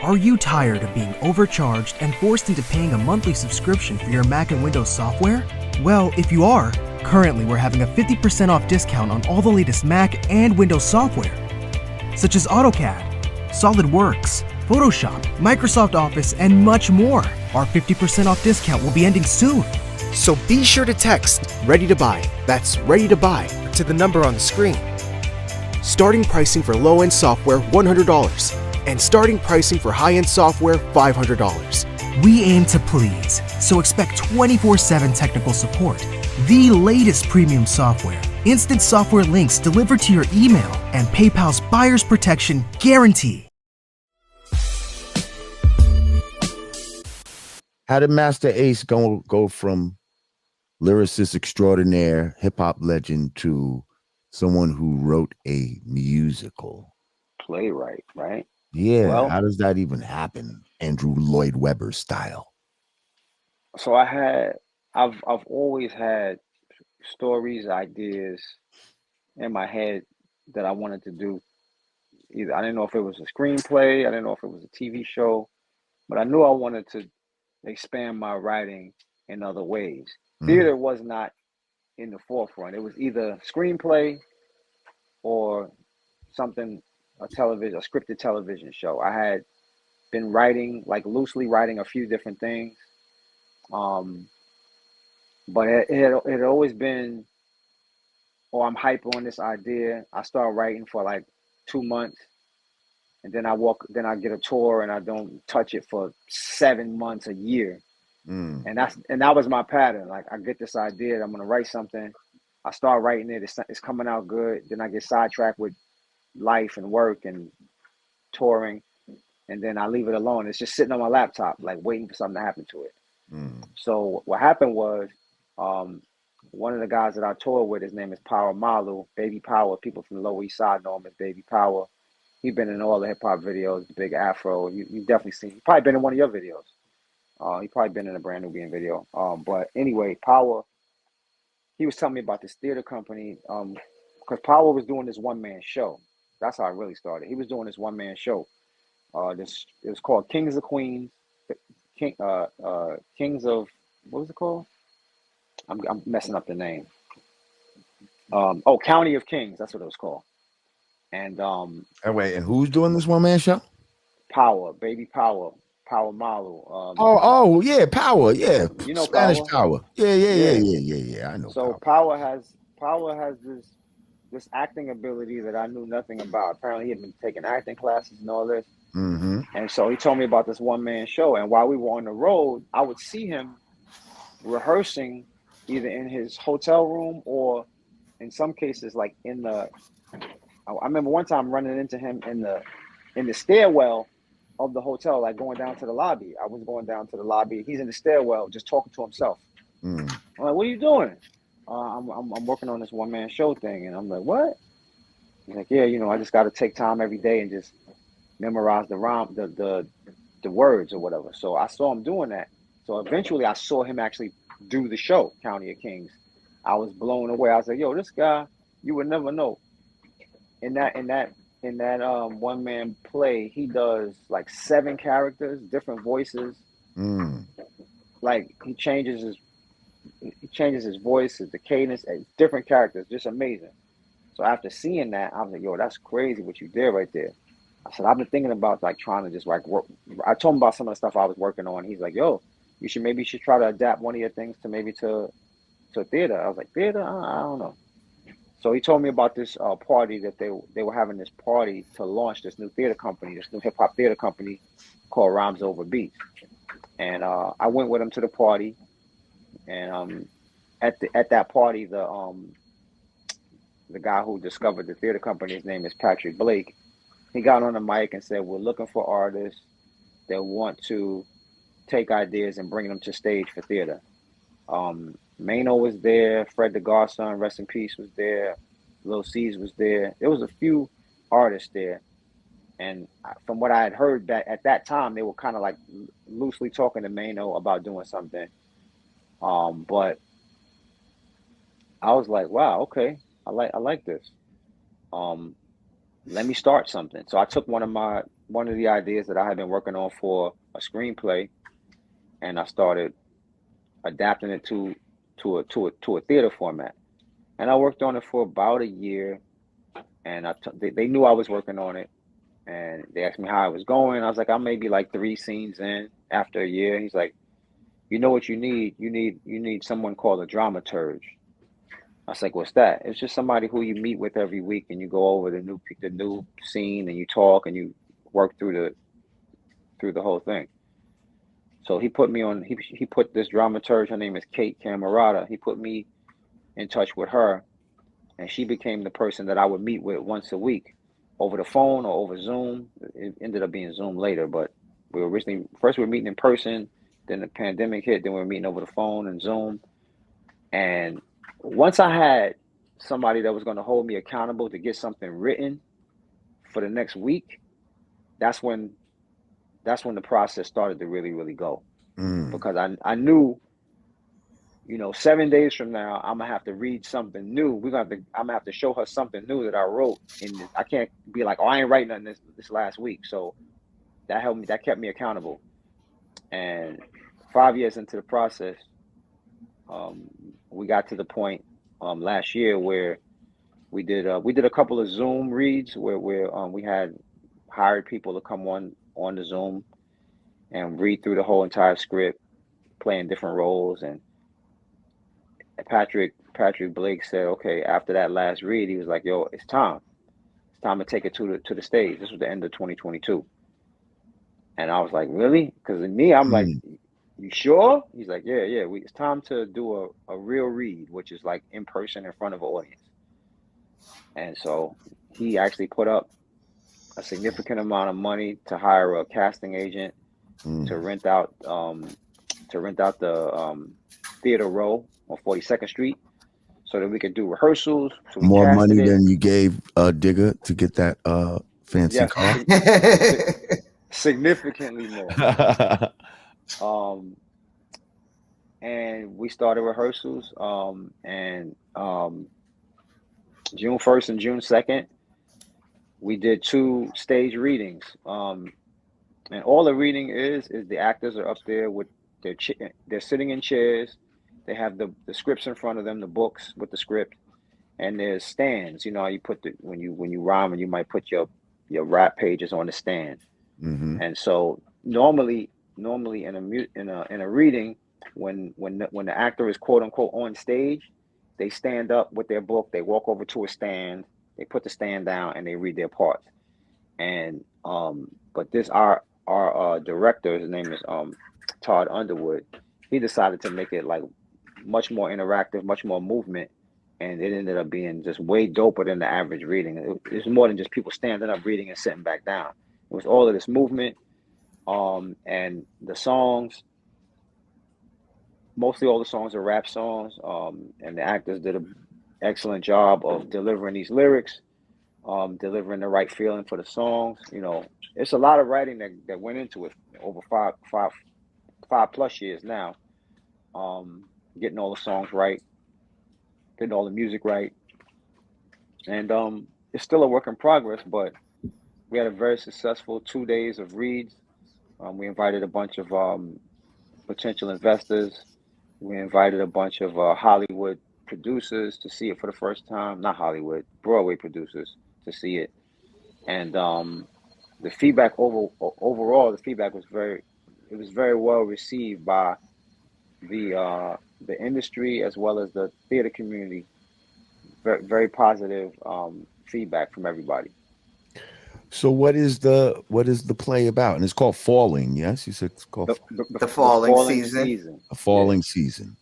Are you tired of being overcharged and forced into paying a monthly subscription for your Mac and Windows software? Well, if you are, currently we're having a 50% off discount on all the latest Mac and Windows software, such as AutoCAD, SolidWorks, Photoshop, Microsoft Office, and much more. Our 50% off discount will be ending soon. So be sure to text Ready to Buy, that's Ready to Buy, to the number on the screen. Starting pricing for low-end software, $100. And starting pricing for high-end software, $500. We aim to please, so expect 24/7 technical support, the latest premium software, instant software links delivered to your email, and PayPal's buyer's protection guarantee. How did Master Ace go from lyricist extraordinaire, hip-hop legend to someone who wrote a musical? Playwrite, right? Yeah, Well, how does that even happen? Andrew Lloyd Webber style. so I've always had stories, ideas in my head that I wanted to do. Either I didn't know if it was a screenplay, I didn't know if it was a TV show, but I knew I wanted to expand my writing in other ways. Theater was not in the forefront. It was either screenplay or something, a scripted television show. I had been writing, like loosely writing a few different things. But it had always been, oh, I'm hype on this idea. I start writing for like 2 months, and then I get a tour and I don't touch it for 7 months, a year. And that was my pattern. Like, I get this idea, I'm gonna write something. I start writing it, it's coming out good. Then I get sidetracked with life and work and touring, and then I leave it alone. It's just sitting on my laptop, like waiting for something to happen to it. So what happened was, one of the guys that I toured with, his name is Power Malu, Baby Power. People from the Lower East Side know him as Baby Power. He's been in all the hip hop videos, the Big Afro. You've definitely seen. He's probably been in one of your videos. He probably been in a Brand New Being video. But anyway, Power, he was telling me about this theater company, because Power was doing this one-man show. That's how it really started. He was doing this one-man show. It was called Kings of Queens, Kings of, what was it called? I'm messing up the name. County of Kings. That's what it was called. And wait, and who's doing this one-man show? Power, Baby Power. Power Malu. Yeah, Power. Yeah, you know Spanish Power. Yeah. I know. So Power has this acting ability that I knew nothing about. Apparently, he had been taking acting classes and all this. And so he told me about this one-man show. And while we were on the road, I would see him rehearsing either in his hotel room or, in some cases, like in the. I remember one time running into him in the stairwell of the hotel, like going down to the lobby. I was going down to the lobby. He's in the stairwell, just talking to himself. I'm like, "What are you doing?" I'm working on this one-man show thing, and I'm like, "What?" He's like, "Yeah, I just got to take time every day and just memorize the rhyme, the words or whatever." So I saw him doing that. So eventually, I saw him actually do the show, County of Kings. I was blown away. I was like, "Yo, this guy, you would never know." In that one-man play, he does like 7 characters, different voices. Like he changes his voice, the cadence, different characters, just amazing. So after seeing that, I was like, "Yo, that's crazy what you did right there." I said, "I've been thinking about like trying to just like work." I told him about some of the stuff I was working on. He's like, "Yo, you should try to adapt one of your things to theater." I was like, "Theater? I don't know." So he told me about this party that they were having, this party to launch this new theater company, this new hip hop theater company called Rhymes Over Beats. And I went with him to the party. And at that party, the guy who discovered the theater company, his name is Patrick Blake. He got on the mic and said, "We're looking for artists that want to take ideas and bring them to stage for theater." Mano was there, Fred the Godson, rest in peace, was there, Lil C's was there. There was a few artists there, and from what I had heard, that at that time they were kind of like loosely talking to Mano about doing something. But I was like, "Wow, okay, I like this. Let me start something." So I took one of my one of the ideas that I had been working on for a screenplay, and I started adapting it to a theater format. And I worked on it for about a year, and they knew I was working on it, and they asked me how I was going. I was like, I'm maybe like 3 scenes in after a year. He's like, you know what you need? You need someone called a dramaturge. I was like, what's that? It's just somebody who you meet with every week, and you go over the new scene, and you talk, and you work through the whole thing. So he put me on. He put this dramaturge. Her name is Kate Camerata. He put me in touch with her, and she became the person that I would meet with once a week, over the phone or over Zoom. It ended up being Zoom later, but we were originally first we were meeting in person. Then the pandemic hit. Then we were meeting over the phone and Zoom. And once I had somebody that was going to hold me accountable to get something written for the next week, that's when the process started to really go. Because I knew, 7 days from now I'm gonna have to read something new. I'm gonna have to show her something new that I wrote, and I can't be like, oh, I ain't writing nothing this last week. So that helped me. That kept me accountable. And 5 years into the process, we got to the point last year where we did a couple of Zoom reads where we had hired people to come on the Zoom and read through the whole entire script, playing different roles. And Patrick Blake said, okay, after that last read, he was like, yo, it's time to take it to the stage. This was the end of 2022. And I was like, really? Because in me, I'm like, you sure? He's like, yeah. It's time to do a real read, which is like in person in front of an audience. And so he actually put up a significant amount of money to hire a casting agent to rent out the theater row on 42nd Street so that we could do rehearsals. So we More money it. than you gave Digga to get that fancy car. Significantly more. And we started rehearsals. And June 1st and June 2nd, we did 2 stage readings. And all the reading is the actors are up there with they're sitting in chairs. They have the scripts in front of them, the books with the script, and there's stands. You put when you rhyme, and you might put your rap pages on the stand. And so normally in a reading, when the actor is quote unquote on stage, they stand up with their book, they walk over to a stand, they put the stand down, and they read their parts. And but this our director, his name is Todd Underwood. He decided to make it like much more interactive, much more movement, and it ended up being just way doper than the average reading. It's more than just people standing up reading and sitting back down. It was all of this movement, and the songs. Mostly all the songs are rap songs, and the actors did an excellent job of delivering these lyrics, delivering the right feeling for the songs. It's a lot of writing that went into it over five plus years now. Getting all the songs right, getting all the music right, and it's still a work in progress. But we had a very successful 2 days of reads. We invited a bunch of potential investors. We invited a bunch of Hollywood producers to see it for the first time. Not Hollywood, Broadway producers to see it. And the feedback overall, the feedback was very well received by the industry as well as the theater community. Very, very positive feedback from everybody. So what is the play about? And it's called Falling. Yes, you said it's called the falling season. A falling season.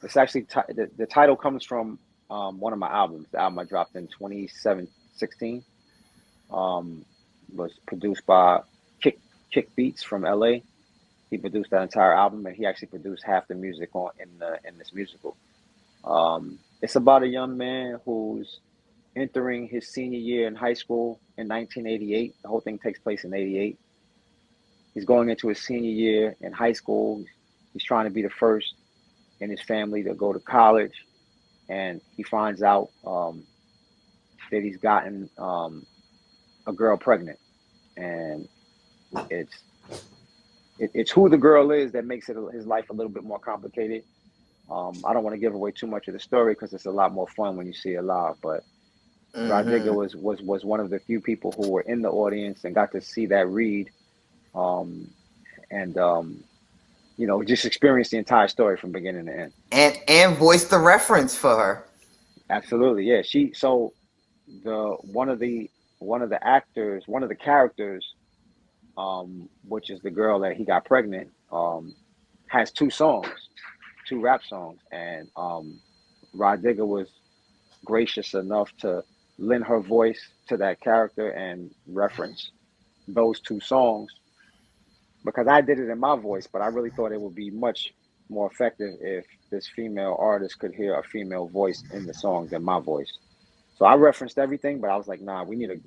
It's actually the title comes from one of my albums. The album I dropped in 2016 was produced by Kick Beats from LA. He produced that entire album, and he actually produced half the music in this musical. It's about a young man who's entering his senior year in high school in 1988. The whole thing takes place in 88. He's going into his senior year in high school. He's trying to be the first in his family to go to college, and he finds out that he's gotten a girl pregnant, and it's who the girl is that makes his life a little bit more complicated. I don't want to give away too much of the story because it's a lot more fun when you see it live. But Rod Digga was one of the few people who were in the audience and got to see that read, and just experience the entire story from beginning to end. And voice the reference for her. Absolutely, yeah. One of the characters, which is the girl that he got pregnant, has two rap songs, and Rod Digga was gracious enough to lend her voice to that character and reference those two songs, because I did it in my voice, but I really thought it would be much more effective if this female artist could hear a female voice in the song than my voice. So I referenced everything, but I was like, nah, we need a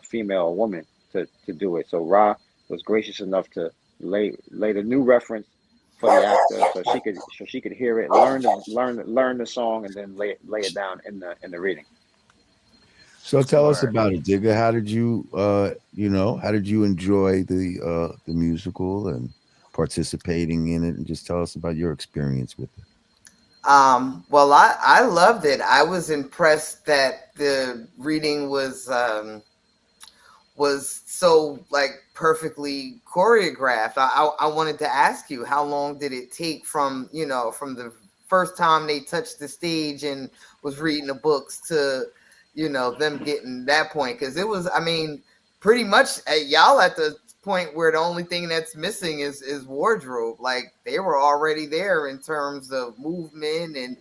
female, a woman to do it. So Ra was gracious enough to lay the new reference for the actor, so she could hear it, learn the song, and then lay it down in the reading. So tell us about it, Digga. How did you enjoy the musical and participating in it, and just tell us about your experience with it? Well, I loved it. I was impressed that the reading was so perfectly choreographed. I wanted to ask you, how long did it take from the first time they touched the stage and was reading the books to them getting that point? Because it was, pretty much y'all at the point where the only thing that's missing is wardrobe. Like, they were already there in terms of movement and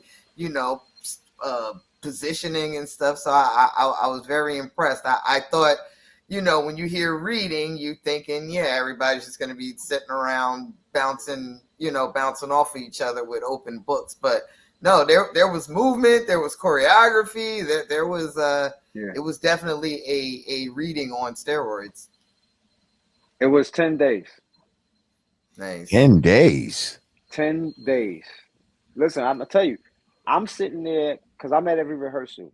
positioning and stuff. So I was very impressed. I thought, when you hear reading, you thinking, yeah, everybody's just going to be sitting around bouncing off of each other with open books. But no, there was movement, there was choreography, there was it was definitely a reading on steroids. It was 10 days. Nice. 10 days. 10 days. Listen, I'm gonna tell you, I'm sitting there because I'm at every rehearsal,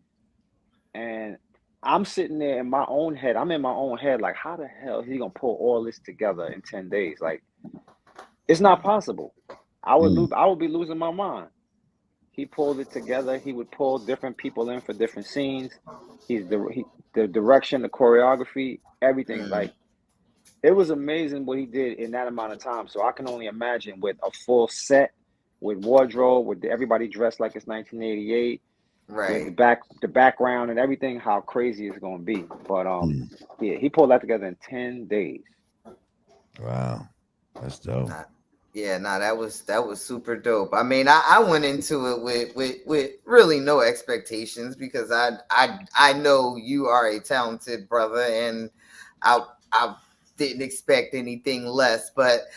and I'm sitting there in my own head. I'm in my own head, like, how the hell is he gonna pull all this together in 10 days? Like, it's not possible. I would be losing my mind. He pulled it together. He would pull different people in for different scenes. The direction, the choreography, everything. Like, it was amazing what he did in that amount of time. So I can only imagine with a full set, with wardrobe, with everybody dressed like it's 1988, right? With the background and everything, how crazy it's going to be. But yeah, he pulled that together in 10 days. Wow, that's dope. That was super dope. I went into it with really no expectations, because I know you are a talented brother, and I didn't expect anything less. But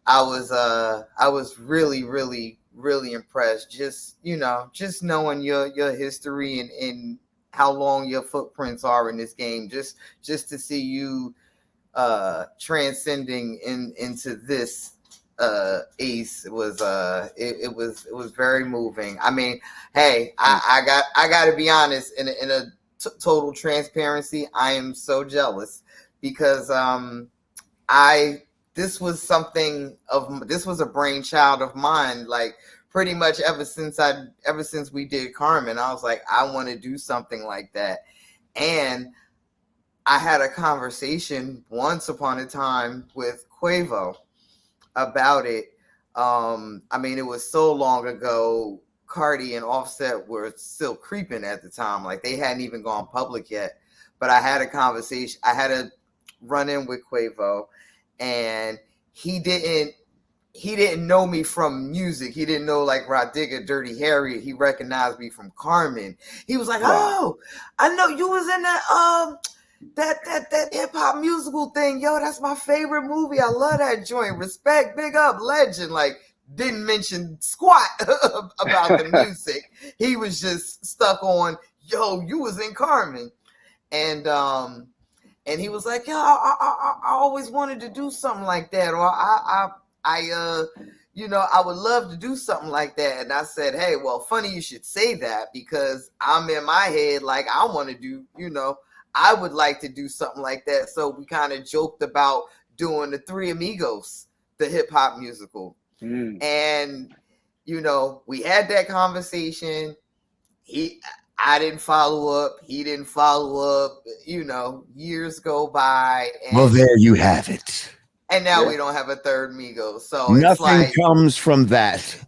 I was really, really, really impressed. Just knowing your history and how long your footprints are in this game. Just to see you transcending into this Ace was it was very moving. Hey, I got to be honest, in a total transparency, I am so jealous, because this was a brainchild of mine, like, pretty much ever since we did Carmen. I was like, I want to do something like that. And I had a conversation once upon a time with Quavo about it. It was so long ago. Cardi and Offset were still creeping at the time. Like, they hadn't even gone public yet. But I had a run-in with Quavo, and he didn't know me from music. He didn't know, like, Rod Digga, Dirty Harry. He recognized me from Carmen. He was like, "Oh, I know you was in that hip hop musical thing. Yo, that's my favorite movie. I love that joint. Respect, big up, legend." Like, didn't mention squat about the music. He was just stuck on, "Yo, you was in Carmen." And he was like, "Yo, I always wanted to do something like that, or I would love to do something like that." And I said, "Hey, well, funny you should say that, because I'm in my head, like, I want to do, I would like to do something like that. So we kind of joked about doing the Three Amigos, the hip hop musical. And, you know, we had that conversation. I didn't follow up. He didn't follow up. You know, years go by. And, well, there you have it. And now we don't have a third Migos. So nothing it's like, comes from that.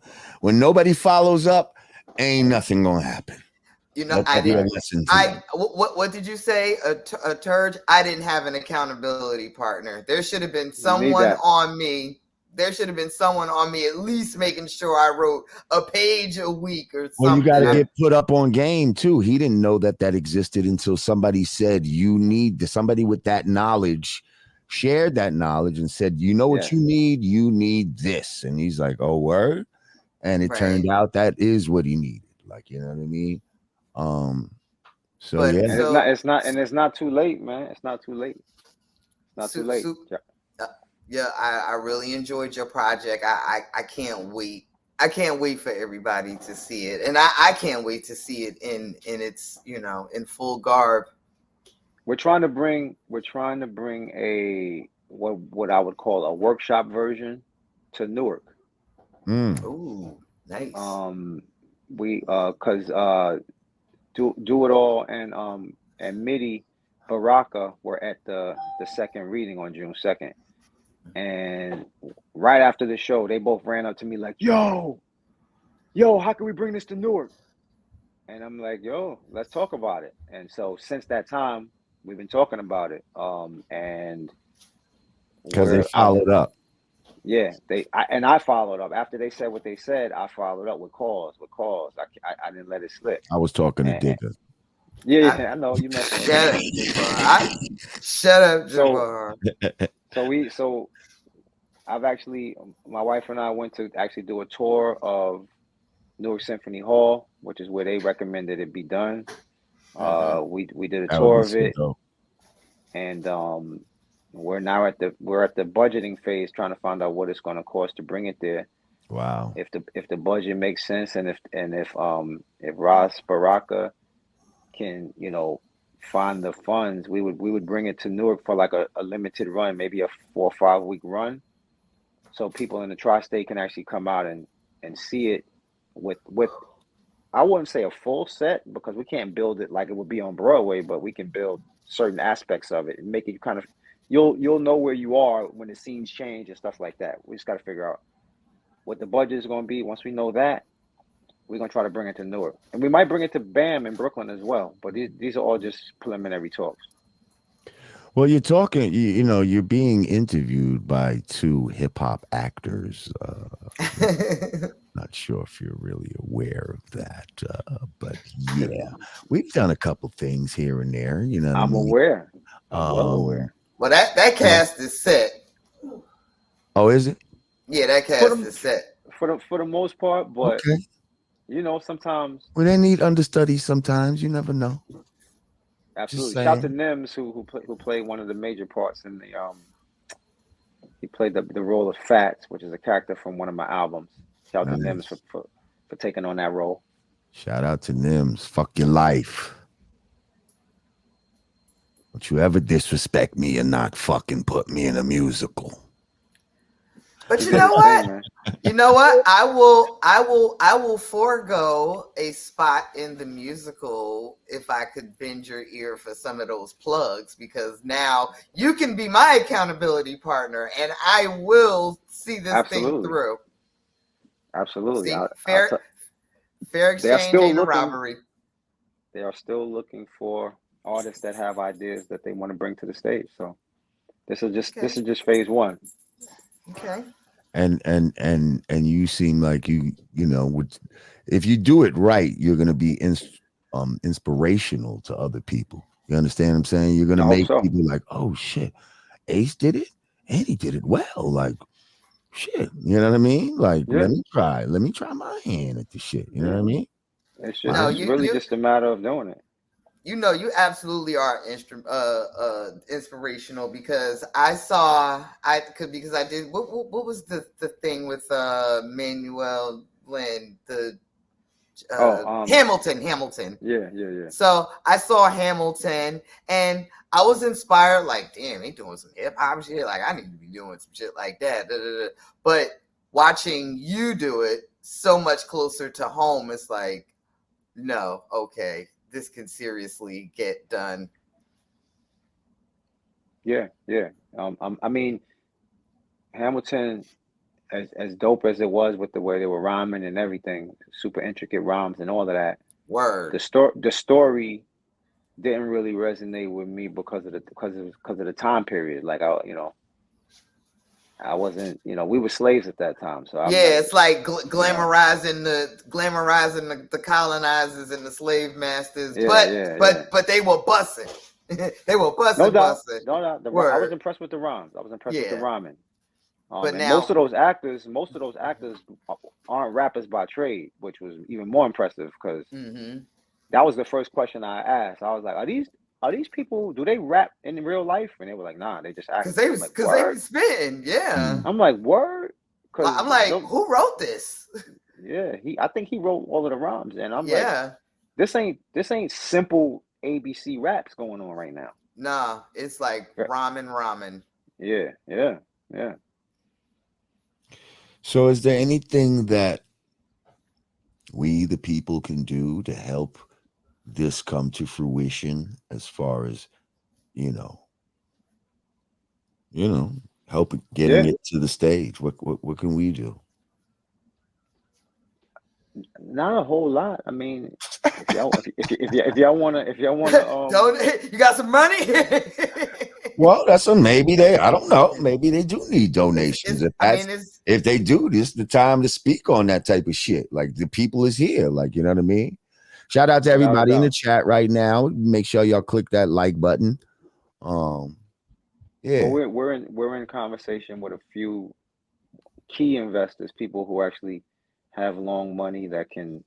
When nobody follows up, ain't nothing gonna happen. You know, what did you say? A Turge? I didn't have an accountability partner. There should have been someone on me. There should have been someone on me at least making sure I wrote a page a week or something. Well, you got to get put up on game too. He didn't know that existed until somebody said, you need somebody with that knowledge, shared that knowledge and said, you know what you need this. And he's like, oh, word. And it turned out that is what he needed. Like, you know what I mean? It's not too late, man. It's not too late. It's not too late. Yeah, I really enjoyed your project. I can't wait. I can't wait for everybody to see it, and I can't wait to see it in its, you know, in full garb. We're trying to bring a what I would call a workshop version to Newark. Ooh, nice. We because Do It All and Midi Baraka were at the second reading on June 2nd. And right after the show, they both ran up to me like, yo, how can we bring this to Newark? And I'm like, yo, let's talk about it. And so since that time, we've been talking about it. And because they followed up. Yeah, I followed up. After they said what they said, I followed up with calls. I didn't let it slip. I was talking to Digga. Yeah, I know you mentioned. Shut up, Jamar. So I've actually, my wife and I went to actually do a tour of Newark Symphony Hall, which is where they recommended it be done. We did a tour of it, and we're now at the budgeting phase, trying to find out what it's going to cost to bring it there. Wow. If the budget makes sense, and if Ras Baraka can, you know, find the funds, we would bring it to Newark for like a limited run, maybe a 4 or 5 week run, so people in the tri-state can actually come out and see it with I wouldn't say a full set, because we can't build it like it would be on Broadway, but we can build certain aspects of it and make it kind of, you'll know where you are when the scenes change and stuff like that. We just got to figure out what the budget is going to be. Once we know that, we're going to try to bring it to Newark. And we might bring it to BAM in Brooklyn as well. But these are all just preliminary talks. Well, you're talking, you know, you're being interviewed by 2 hip hop actors. Not sure if you're really aware of that. But yeah, we've done a couple things here and there. You know, I'm aware. I'm well aware. Well, that cast is set. Oh, is it? Yeah, that cast is set. For the most part, but okay. You know, sometimes. Well, they need understudies sometimes. You never know. Absolutely. Shout to Nims, who played one of the major parts in the he played the role of Fats, which is a character from one of my albums. Shout out to Nims for taking on that role. Shout out to Nims. Fuck your life. Don't you ever disrespect me and not fucking put me in a musical. But you know what? You know what? I will forego a spot in the musical if I could bend your ear for some of those plugs, because now you can be my accountability partner and I will see this thing through. Absolutely. See, fair exchange ain't a robbery. They are still looking for artists that have ideas that they want to bring to the stage. So this is just phase 1. Okay. And you seem like you know, if you do it right, you're going to be inspirational to other people. You understand what I'm saying? You're going to make people like, oh shit, Ace did it and he did it well. Like, shit, you know what I mean? Like, let me try my hand at the shit. You know what I mean? It's just just a matter of doing it. You know, you absolutely are inspirational, because I did what was the thing with Manuel Lynn, the Hamilton. Yeah. So I saw Hamilton, and I was inspired. Like, damn, they doing some hip hop shit. Like, I need to be doing some shit like that. But watching you do it so much closer to home, it's like, no, okay, this can seriously get done. Yeah. I mean, Hamilton, as dope as it was with the way they were rhyming and everything, super intricate rhymes and all of that. Word. The story didn't really resonate with me because of the time period. Like, I wasn't, we were slaves at that time. So it's like glamorizing the colonizers and the slave masters. But they were bussing. They were bussing. No doubt. I was impressed with the rhymes. I was impressed with the rhyming. But now, most of those actors aren't rappers by trade, which was even more impressive because that was the first question I asked. I was like, are these people, do they rap in real life? And they were like, nah, they just act. Because they was spitting, yeah. I'm like, word? I'm like, who wrote this? Yeah, I think he wrote all of the rhymes. And I'm like, this ain't simple ABC raps going on right now. Nah, it's like ramen. Yeah. So is there anything that we, the people, can do to help this come to fruition as far as, help getting it to the stage? What can we do? Not a whole lot. I mean, if y'all wanna, you got some money? Well, I don't know. Maybe they do need donations. If they do, this is the time to speak on that type of shit. Like, the people is here. Like, you know what I mean? Shout out to everybody in the chat right now. Make sure y'all click that like button. Well, we're in conversation with a few key investors, people who actually have long money that can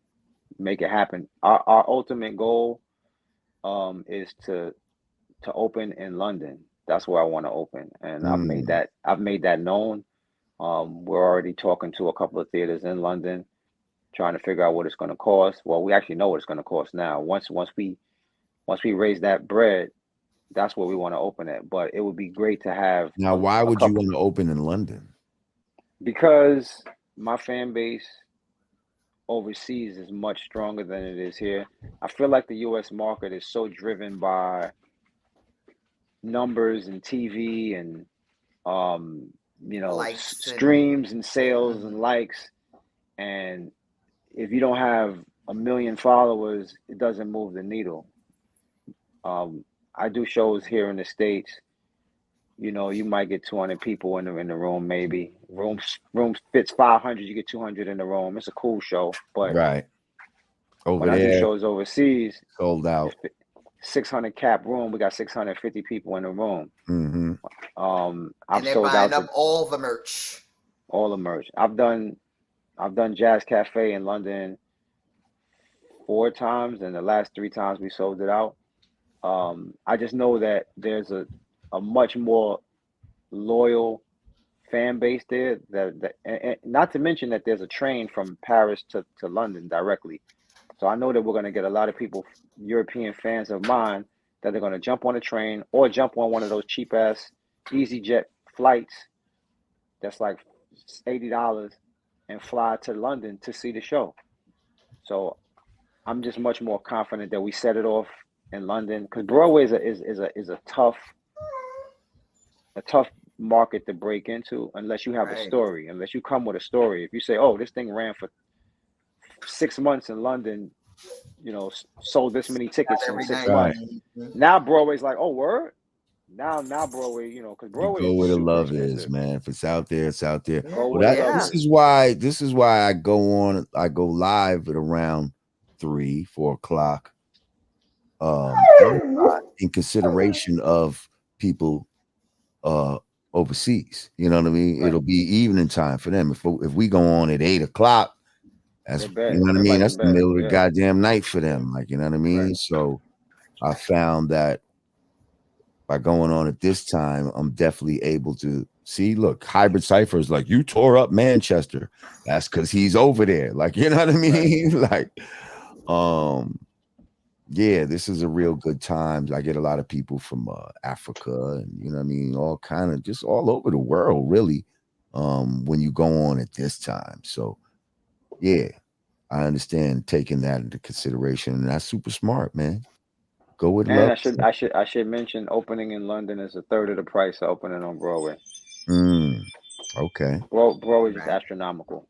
make it happen. Our ultimate goal is to open in London. That's where I want to open, and I've made that known. We're already talking to a couple of theaters in London, trying to figure out what it's going to cost. Well, we actually know what it's going to cost now. Once we raise that bread, that's where we want to open it. But it would be great to have. Now, why would you want to open in London? Because my fan base overseas is much stronger than it is here. I feel like the U.S. market is so driven by numbers and TV and streams and sales and likes, and if you don't have 1 million followers, it doesn't move the needle. I do shows here in the States. You might get 200 people in the room, maybe. Room fits 500, you get 200 in the room. It's a cool show, but right over when there, I do shows overseas, sold out. 600 cap room, we got 650 people in the room. I've sold out all the merch. I've done Jazz Cafe in London 4 times, and the last 3 times we sold it out. I just know that there's a much more loyal fan base there. And not to mention that there's a train from Paris to London directly. So I know that we're going to get a lot of people, European fans of mine, that are going to jump on a train or jump on one of those cheap ass EasyJet flights that's like $80 and fly to London to see the show. So I'm just much more confident that we set it off in London, because Broadway is a tough market to break into unless you have a story, unless you come with a story. If you say, oh, this thing ran for 6 months in London, sold this many tickets in 6 months. Now Broadway's like, oh, word. Now Broadway, because Broadway go where the love expensive. is, man. If it's out there, it's out there. This is why I go live at around 3-4 o'clock. In consideration of people overseas, you know what I mean? Right. It'll be evening time for them. If we go on at 8 o'clock, that's, you know what I mean? That's the middle of the goddamn night for them. Like, you know what I mean? Right. So I found that by going on at this time, I'm definitely able to See, look, Hybrid Cypher is like, you tore up Manchester. That's because he's over there. Like, you know what I mean? Like, yeah, this is a real good time. I get a lot of people from Africa and, you know what I mean, all kind of just all over the world, really, when you go on at this time. So, yeah, I understand taking that into consideration. And that's super smart, man. Go with And love. I should mention opening in London is a third of the price of opening on Broadway. Okay. Broadway is just astronomical.